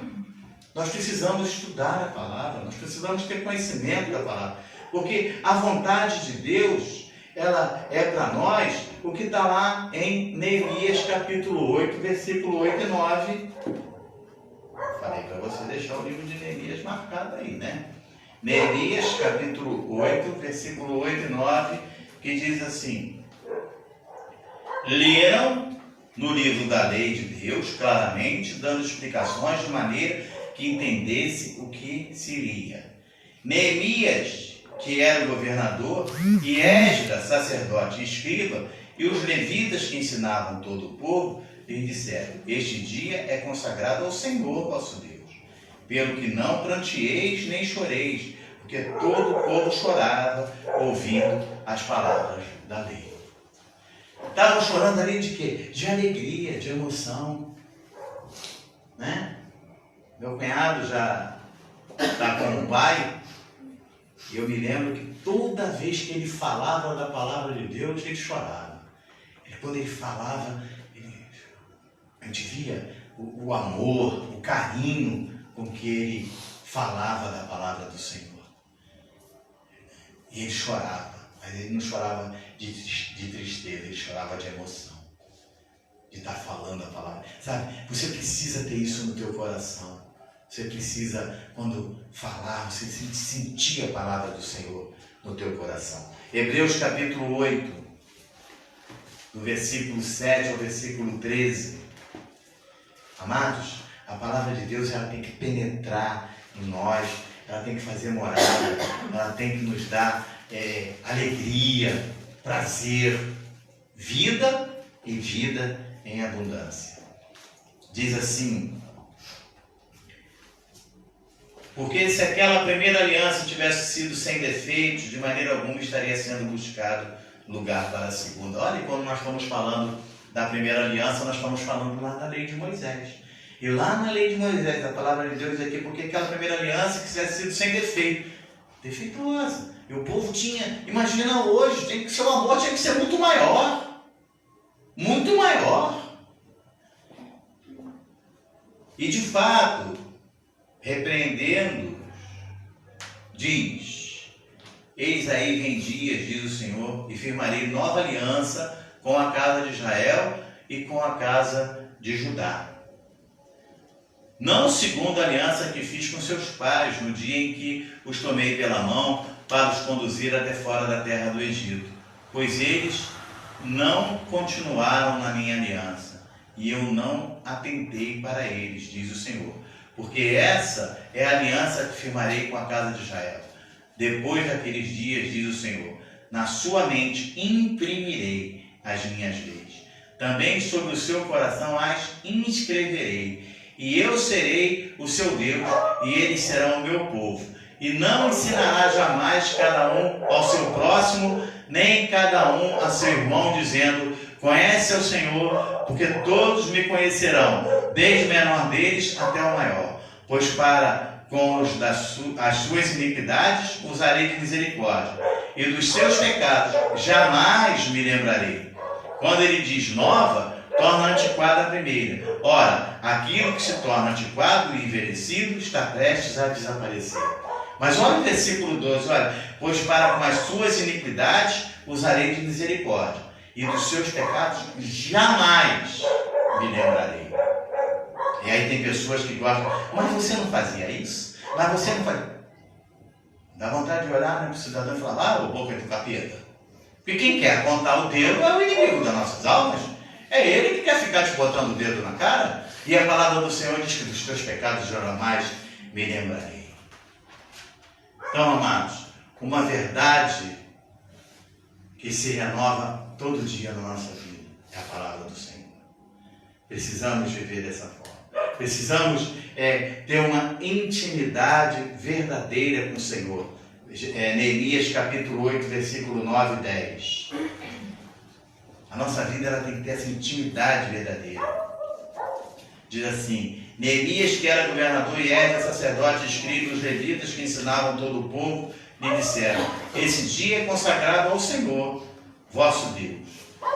Nós precisamos estudar a palavra. Nós precisamos ter conhecimento da palavra. Porque a vontade de Deus, ela é para nós o que está lá em Neemias capítulo 8, versículo 8 e 9. Falei para você deixar o livro de Neemias marcado aí, né? Neemias capítulo 8, versículo 8 e 9, que diz assim: leram no livro da lei de Deus, claramente, dando explicações de maneira que entendesse o que seria. Neemias, que era o governador, e Esdras, sacerdote e escriba, e os levitas que ensinavam todo o povo, lhes disseram: este dia é consagrado ao Senhor vosso Deus, pelo que não pranteeis nem choreis, porque todo o povo chorava ouvindo as palavras da lei. Estavam chorando ali de quê? De alegria, de emoção, né? Meu cunhado já está com o pai, e eu me lembro que toda vez que ele falava da palavra de Deus, ele chorava. Quando ele falava, a gente via o amor, o carinho com que ele falava da palavra do Senhor. E ele chorava, mas ele não chorava de tristeza, ele chorava de emoção, de estar falando a palavra. Sabe, você precisa ter isso no teu coração. Você precisa, quando falar, você sentir a palavra do Senhor no teu coração. Hebreus capítulo 8, do versículo 7 ao versículo 13. Amados, a palavra de Deus, ela tem que penetrar em nós, ela tem que fazer morada, ela tem que nos dar alegria, prazer, vida e vida em abundância. Diz assim: porque se aquela primeira aliança tivesse sido sem defeitos, de maneira alguma estaria sendo buscado lugar para a segunda. Olha, quando nós estamos falando da primeira aliança, nós estamos falando lá da lei de Moisés. E lá na lei de Moisés, a palavra de Deus aqui, porque aquela primeira aliança que tivesse sido sem defeito, defeituosa. E o povo tinha, imagina hoje, tem que ser, o amor tinha que ser muito maior. Muito maior. E de fato, repreendendo, diz: eis aí vem dias, diz o Senhor, e firmarei nova aliança com a casa de Israel e com a casa de Judá. Não segundo a aliança que fiz com seus pais no dia em que os tomei pela mão para os conduzir até fora da terra do Egito, pois eles não continuaram na minha aliança, e eu não atentei para eles, diz o Senhor. Porque essa é a aliança que firmarei com a casa de Israel. Depois daqueles dias, diz o Senhor, na sua mente imprimirei as minhas leis. Também sobre o seu coração as inscreverei. E eu serei o seu Deus, e eles serão o meu povo. E não ensinará jamais cada um ao seu próximo, nem cada um a seu irmão, dizendo: conhece ao Senhor, porque todos me conhecerão, desde o menor deles até o maior. Pois para com as suas iniquidades usarei de misericórdia, e dos seus pecados jamais me lembrarei. Quando ele diz nova, torna antiquada a primeira. Ora, aquilo que se torna antiquado e envelhecido está prestes a desaparecer. Mas olha o versículo 12, olha: pois para com as suas iniquidades usarei de misericórdia, e dos seus pecados jamais me lembrarei. E aí tem pessoas que gostam: mas você não fazia isso? Mas você não fazia. Dá vontade de olhar para o cidadão e falar: ô boca do capeta. Porque quem quer apontar o dedo é o inimigo das nossas almas. É ele que quer ficar te botando o dedo na cara. E a palavra do Senhor diz que dos teus pecados jamais me lembrarei. Então, amados, uma verdade que se renova todo dia na nossa vida é a palavra do Senhor. Precisamos viver dessa forma. Precisamos ter uma intimidade verdadeira com o Senhor. Neemias capítulo 8, versículo 9 e 10. A nossa vida, ela tem que ter essa intimidade verdadeira. Diz assim: Neemias, que era governador, e Esdras, sacerdote, escriba, os levitas que ensinavam todo o povo, lhe disseram: esse dia é consagrado ao Senhor, vosso Deus,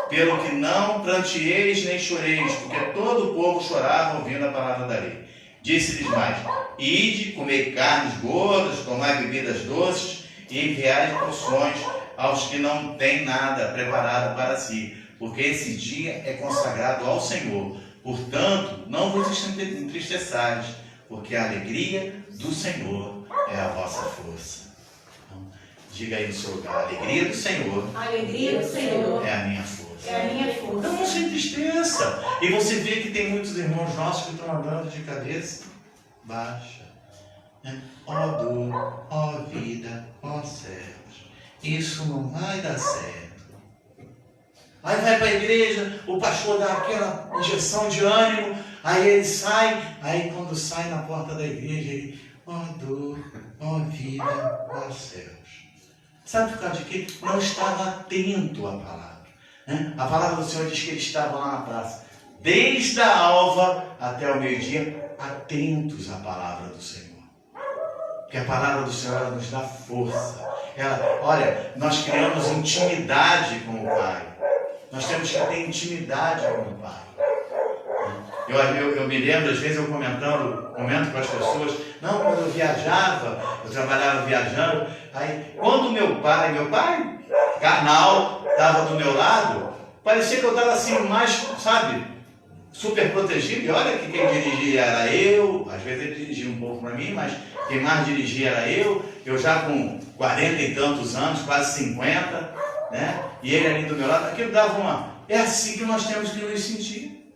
pelo que não pranteeis nem choreis, porque todo o povo chorava ouvindo a palavra da lei. Disse-lhes mais: ide, comei carnes gordas, tomai bebidas doces, e enviai porções aos que não têm nada preparado para si, porque esse dia é consagrado ao Senhor. Portanto, não vos entristeçais, porque a alegria do Senhor é a vossa força. Então, diga aí no seu lugar: a alegria do Senhor, a alegria do Senhor é a minha força. entristeça. É a minha força. Então não se entristeça. E você vê que tem muitos irmãos nossos que estão andando de cabeça baixa. Ó dor, ó vida, ó céus, isso não vai dar certo. Aí vai para a igreja, o pastor dá aquela injeção de ânimo, aí ele sai, aí quando sai na porta da igreja, ele, ó dor, ó vida, ó céus. Sabe por causa de quê? Não estava atento à palavra. A palavra do Senhor diz que ele estava lá na praça, desde a alva até o meio-dia, atentos à palavra do Senhor. Porque a palavra do Senhor ela nos dá força. Olha, nós criamos intimidade com o Pai. Nós temos que ter intimidade com o Pai. Eu me lembro, às vezes, eu comento com as pessoas, não, quando eu viajava, eu trabalhava viajando, aí quando meu pai, carnal, estava do meu lado, parecia que eu estava assim, mais, sabe, super protegido, e olha que quem dirigia era eu, às vezes ele dirigia um pouco para mim, mas quem mais dirigia era eu já com 40 e tantos anos, quase 50, né? E ele ali do meu lado, aquilo dava uma... É assim que nós temos que nos sentir.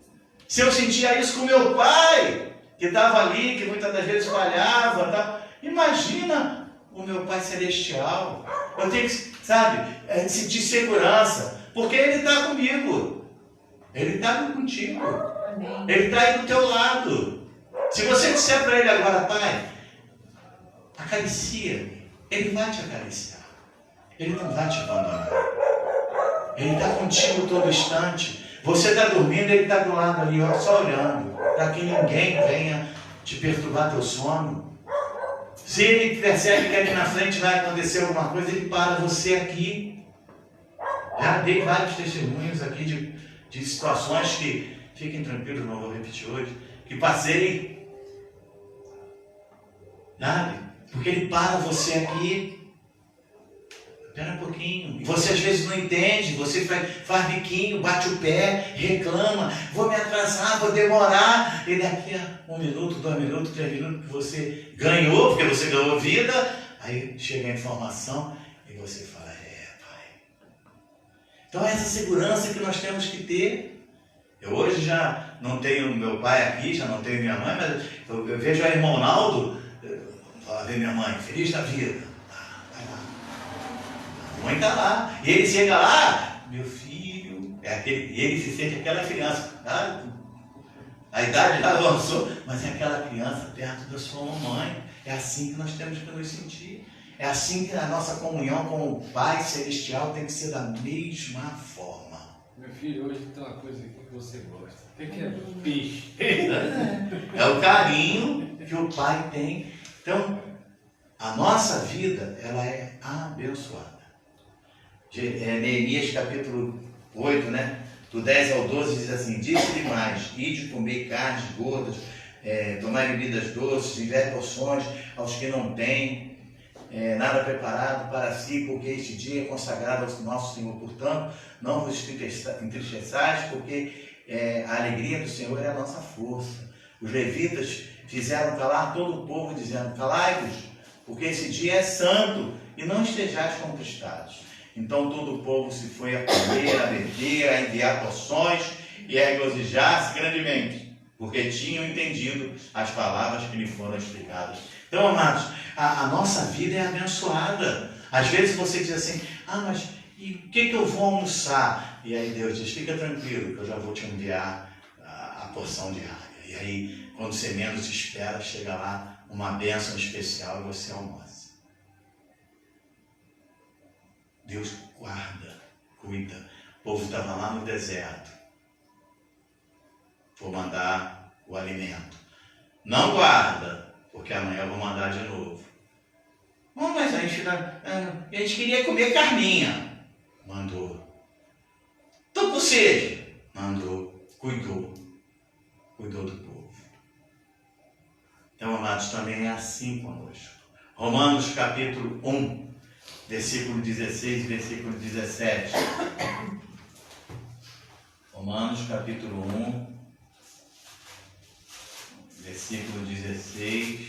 Se eu sentia isso com meu pai, que estava ali, que muitas das vezes falhava, tá? Imagina o meu Pai Celestial. Eu tenho que, sabe, sentir segurança, porque Ele está comigo. Ele está contigo. Amém. Ele está aí do teu lado. Se você disser para Ele agora, Pai, acaricia-me, Ele vai te acariciar. Ele não vai te abandonar. Ele está contigo todo instante. Você está dormindo, Ele está do lado ali, ó, só olhando, para que ninguém venha te perturbar teu sono. Se Ele percebe que ali na frente vai acontecer alguma coisa, Ele para você aqui. Já dei vários testemunhos aqui de situações que, fiquem tranquilos, não vou repetir hoje, que passei, sabe? Porque Ele para você aqui. Espera um pouquinho. E você às vezes não entende, você faz biquinho, bate o pé, reclama, vou me atrasar, vou demorar. E daqui a 1 minuto, 2 minutos, 3 minutos que você ganhou, porque você ganhou vida, aí chega a informação e você fala, Pai. Então é essa segurança que nós temos que ter. Eu hoje já não tenho meu pai aqui, já não tenho minha mãe, mas eu vejo a irmão Naldo, fala, ver minha mãe, feliz da vida. A mãe está lá, e ele chega lá, meu filho, e ele se sente aquela criança, a idade já avançou, mas é aquela criança perto da sua mamãe. É assim que nós temos que nos sentir, é assim que a nossa comunhão com o Pai Celestial tem que ser da mesma forma. Meu filho, hoje tem uma coisa aqui que você gosta, o que é peixe? É o carinho que o Pai tem. Então, a nossa vida, ela é abençoada. Neemias capítulo 8, né? Do 10 ao 12 diz assim, disse-lhe mais, ide comer carnes gordas, tomar bebidas doces, enviar porções aos que não têm nada preparado para si, porque este dia é consagrado ao nosso Senhor. Portanto, não vos entristeçais, porque a alegria do Senhor é a nossa força. Os levitas fizeram calar todo o povo, dizendo, calai-vos, porque esse dia é santo, e não estejais contristados. Então todo o povo se foi a comer, a beber, a enviar porções e a regozijar-se grandemente, porque tinham entendido as palavras que lhe foram explicadas. Então, amados, a nossa vida é abençoada. Às vezes você diz assim, mas e o que eu vou almoçar? E aí Deus diz, fica tranquilo, que eu já vou te enviar a porção diária. E aí, quando você menos espera, chega lá uma bênção especial e você almoça. Deus guarda, cuida. O povo estava lá no deserto. Vou mandar o alimento. Não guarda, porque amanhã eu vou mandar de novo. Mas a gente queria comer carninha. Mandou. Estou com sede. Mandou. Cuidou. Cuidou do povo. Então, amados, também é assim conosco. Romanos capítulo 1. Versículo 16 e versículo 17. Romanos capítulo 1, versículo 16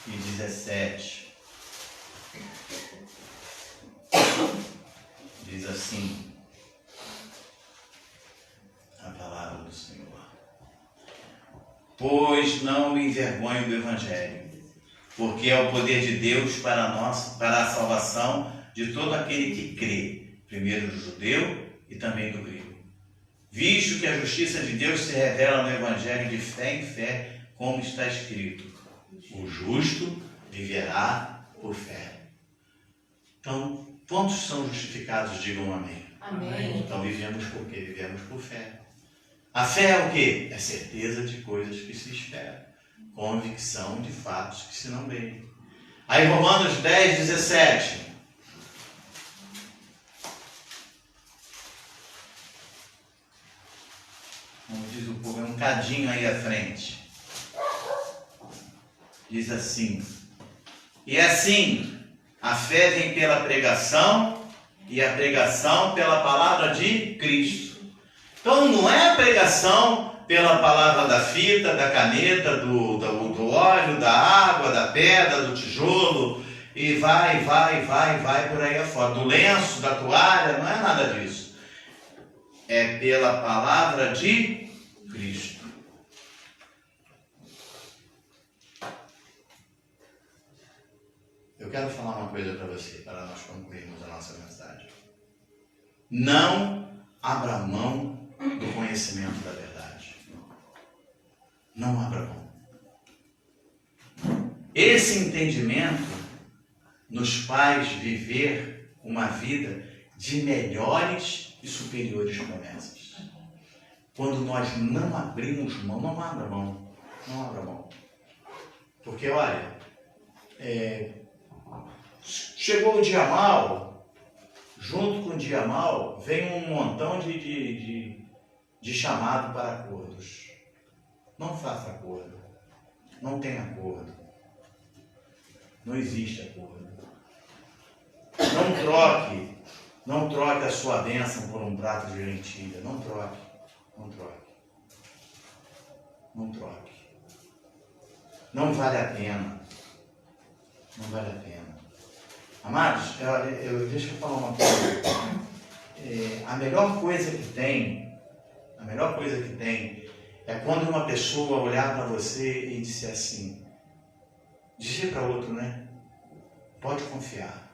e 17. Diz assim, pois não me envergonho do Evangelho, porque é o poder de Deus para a salvação de todo aquele que crê, primeiro do judeu e também do grego. Visto que a justiça de Deus se revela no Evangelho de fé em fé, como está escrito: o justo viverá por fé. Então, quantos são justificados? Digam amém. Amém. Então, vivemos por quê? Vivemos por fé. A fé é o quê? É certeza de coisas que se esperam, convicção de fatos que se não veem. Aí, Romanos 10, 17. Como diz o povo, é um cadinho aí à frente. Diz assim: e assim, a fé vem pela pregação, e a pregação pela palavra de Cristo. Então não é a pregação pela palavra da fita, da caneta, do óleo, da água, da pedra, do tijolo, e vai por aí afora, do lenço, da toalha, não é nada disso. É pela palavra de Cristo. Eu quero falar uma coisa para você, para nós concluirmos a nossa mensagem. Não abra mão do conhecimento da verdade. Não abra mão. Esse entendimento nos faz viver uma vida de melhores e superiores promessas. Quando nós não abrimos mão, não abra mão. Não abra mão. Porque, olha, chegou o dia mau, junto com o dia mau, vem um montão de chamado para acordos. Não faça acordo. Não tem acordo. Não existe acordo. Não troque a sua bênção por um prato de lentilha. Não troque. Não troque. Não troque. Não vale a pena. Não vale a pena. Amados, deixa eu falar uma coisa. A melhor coisa que tem é quando uma pessoa olhar para você e dizer assim, dizer para outro, né? Pode confiar.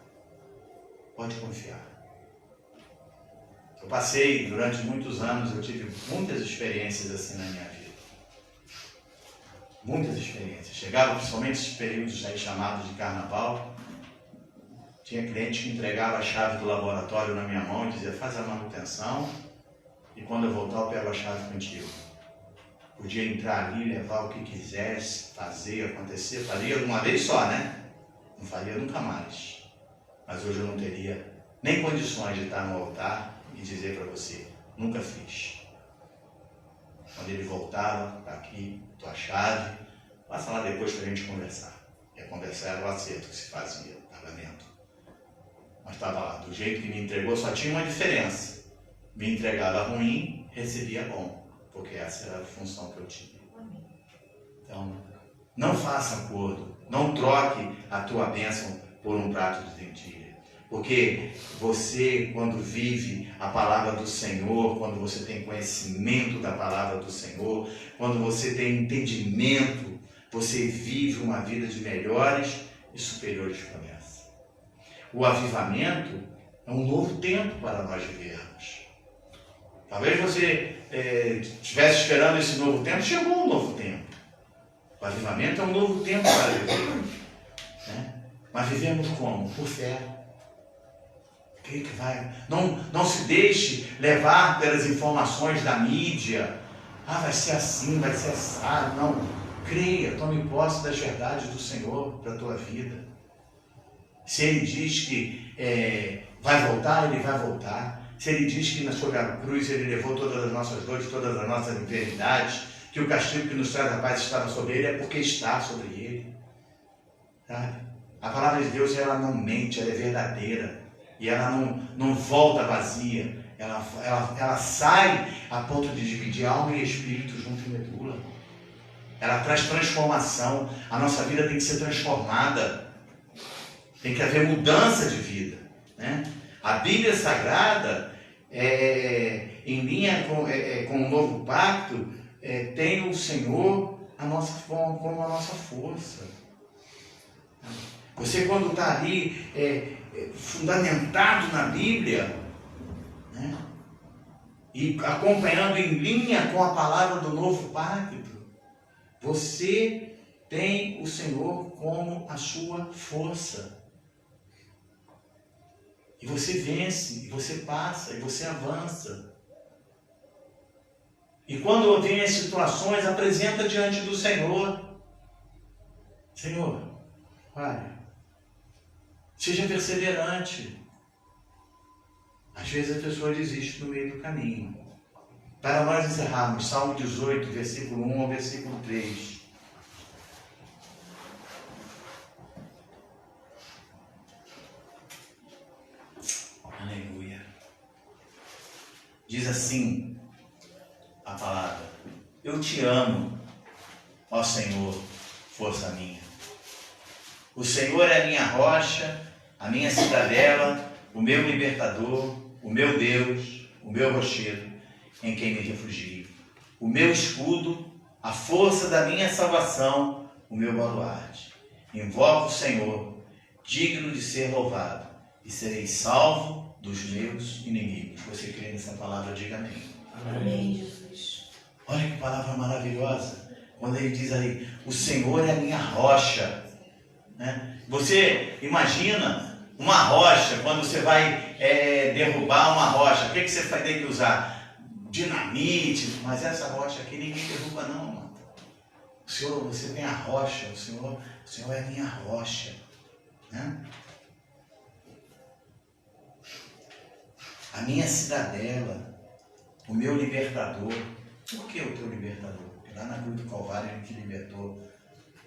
Pode confiar. Eu passei, durante muitos anos, eu tive muitas experiências assim na minha vida. Muitas experiências. Chegava principalmente esses períodos aí chamados de carnaval. Tinha cliente que entregava a chave do laboratório na minha mão e dizia, faz a manutenção e quando eu voltar eu pego a chave contigo. Podia entrar ali, levar o que quisesse, fazer, acontecer. Faria uma vez só, né? Não faria nunca mais. Mas hoje eu não teria nem condições de estar no altar e dizer para você, nunca fiz. Quando ele voltava, está aqui, tua chave, passa lá depois para a gente conversar. E a conversar era o acerto que se fazia, pagamento. Mas estava lá, do jeito que me entregou, só tinha uma diferença. Me entregava ruim, recebia bom, porque essa era a função que eu tinha. Então, não faça acordo, não troque a tua bênção por um prato de lentilha. Porque você, quando vive a palavra do Senhor, quando você tem conhecimento da palavra do Senhor, quando você tem entendimento, você vive uma vida de melhores e superiores promessas. O avivamento é um novo tempo para nós vivermos. Talvez você estivesse esperando esse novo tempo, chegou um novo tempo. O avivamento é um novo tempo para vivermos. Né? Mas vivemos como? Por fé. Que vai? Não se deixe levar pelas informações da mídia. Vai ser assim, vai ser assado. Não. Creia, tome posse das verdades do Senhor para a tua vida. Se Ele diz que vai voltar, Ele vai voltar. Se Ele diz que na sua cruz Ele levou todas as nossas dores, todas as nossas enfermidades, que o castigo que nos traz a paz estava sobre Ele, é porque está sobre Ele. Sabe? A palavra de Deus, ela não mente, ela é verdadeira. E ela não volta vazia. Ela sai a ponto de dividir alma e espírito junto em medula. Ela traz transformação. A nossa vida tem que ser transformada. Tem que haver mudança de vida. Né? A Bíblia Sagrada, em linha com o novo pacto, tem o Senhor como a nossa força. Você, quando está ali fundamentado na Bíblia, né, e acompanhando em linha com a palavra do novo pacto, você tem o Senhor como a sua força. E você vence, e você passa, e você avança. E quando vem as situações, apresenta diante do Senhor. Senhor, olha, seja perseverante. Às vezes a pessoa desiste no meio do caminho. Para nós encerrarmos, Salmo 18, versículo 1 ao versículo 3. Aleluia. Diz assim a palavra: eu te amo, ó Senhor, força minha. O Senhor é a minha rocha, a minha cidadela, o meu libertador, o meu Deus, o meu rochedo, em quem me refugio. O meu escudo, a força da minha salvação, o meu baluarte. Invoco o Senhor, digno de ser louvado, e serei salvo dos meus inimigos. Você crê nessa palavra? Diga amém. Amém, Jesus. Olha que palavra maravilhosa. Quando ele diz aí, o Senhor é a minha rocha. Né? Você imagina uma rocha, quando você vai derrubar uma rocha, o que você vai ter que usar? Dinamite. Mas essa rocha aqui ninguém derruba não, mano. O Senhor, você tem a rocha, o Senhor é a minha rocha. Né? A minha cidadela, o meu libertador. Por que o teu libertador? Porque lá na cruz do Calvário ele te libertou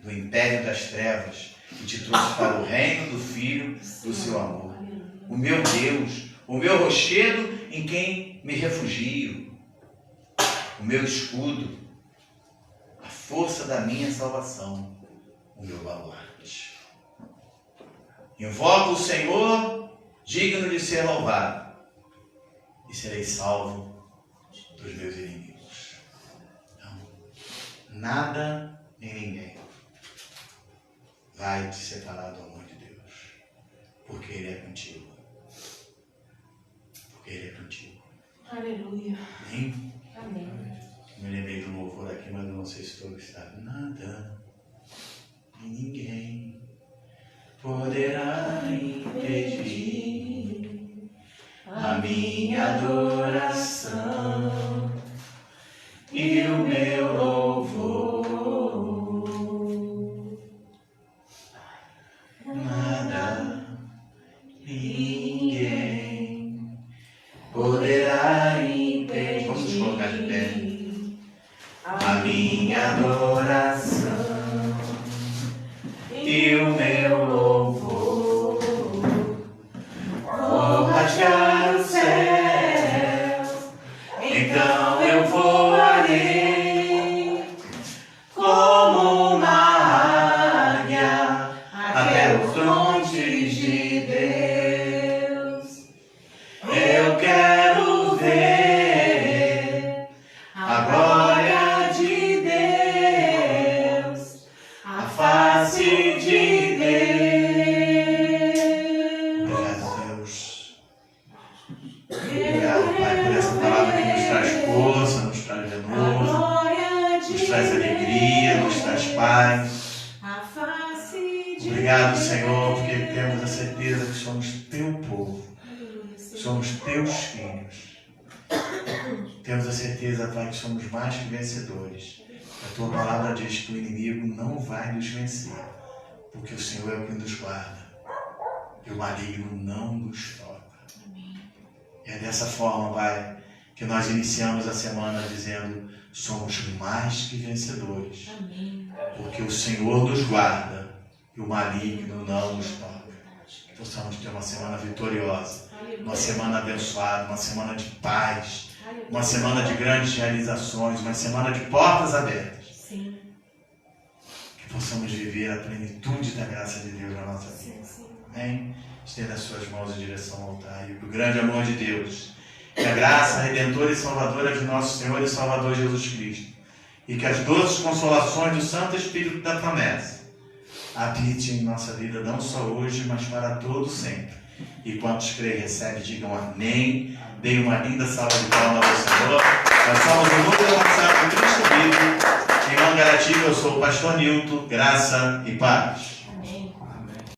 do império das trevas e te trouxe para o reino do Filho do seu amor. O meu Deus, o meu rochedo em quem me refugio, o meu escudo, a força da minha salvação, o meu baluarte. Invoco o Senhor, digno de ser louvado, e serei salvo dos meus inimigos. Então, nada nem ninguém vai te separar do amor de Deus, porque Ele é contigo. Porque Ele é contigo. Aleluia. Amém? Amém. Me lembrei do louvor aqui, mas eu não sei se todos sabem. Nada nem ninguém poderá impedir a minha adoração e o meu louvor. Nada, ninguém poderá impedir. Vamos nos colocar de pé. A minha adoração e o meu louvor. Vou rasgar o céu, então eu voarei como uma águia até o fronte de Deus. Eu quero ver a glória de Deus, a face de Deus. Obrigado, Deus. Obrigado, Pai, por essa palavra que nos traz força, nos traz renovo, nos traz alegria, nos traz paz. Obrigado, Senhor, porque temos a certeza que somos teu povo, somos teus filhos. Temos a certeza, Pai, que somos mais que vencedores. A tua palavra diz que o inimigo não vai nos vencer, porque o Senhor é o que nos guarda e o maligno não nos toca. E é dessa forma, Pai, que nós iniciamos a semana dizendo: somos mais que vencedores, porque o Senhor nos guarda e o maligno não nos toca. Que possamos ter uma semana vitoriosa, uma semana abençoada, uma semana de paz, uma semana de grandes realizações, uma semana de portas abertas. Sim. Que possamos viver a plenitude da graça de Deus na nossa vida. Amém? Estenda as suas mãos em direção ao altar. E o grande amor de Deus, que a graça redentora e salvadora de nosso Senhor e Salvador Jesus Cristo, e que as doces consolações do Santo Espírito da promessa habite em nossa vida não só hoje, mas para todo sempre. E quantos creem e recebem, digam amém. Deem uma linda salva de palmas ao Senhor. Nós somos o Núcleo Avançado do Cristo Vivo. Em Mangaratiba, eu sou o pastor Nilton. Graça e paz.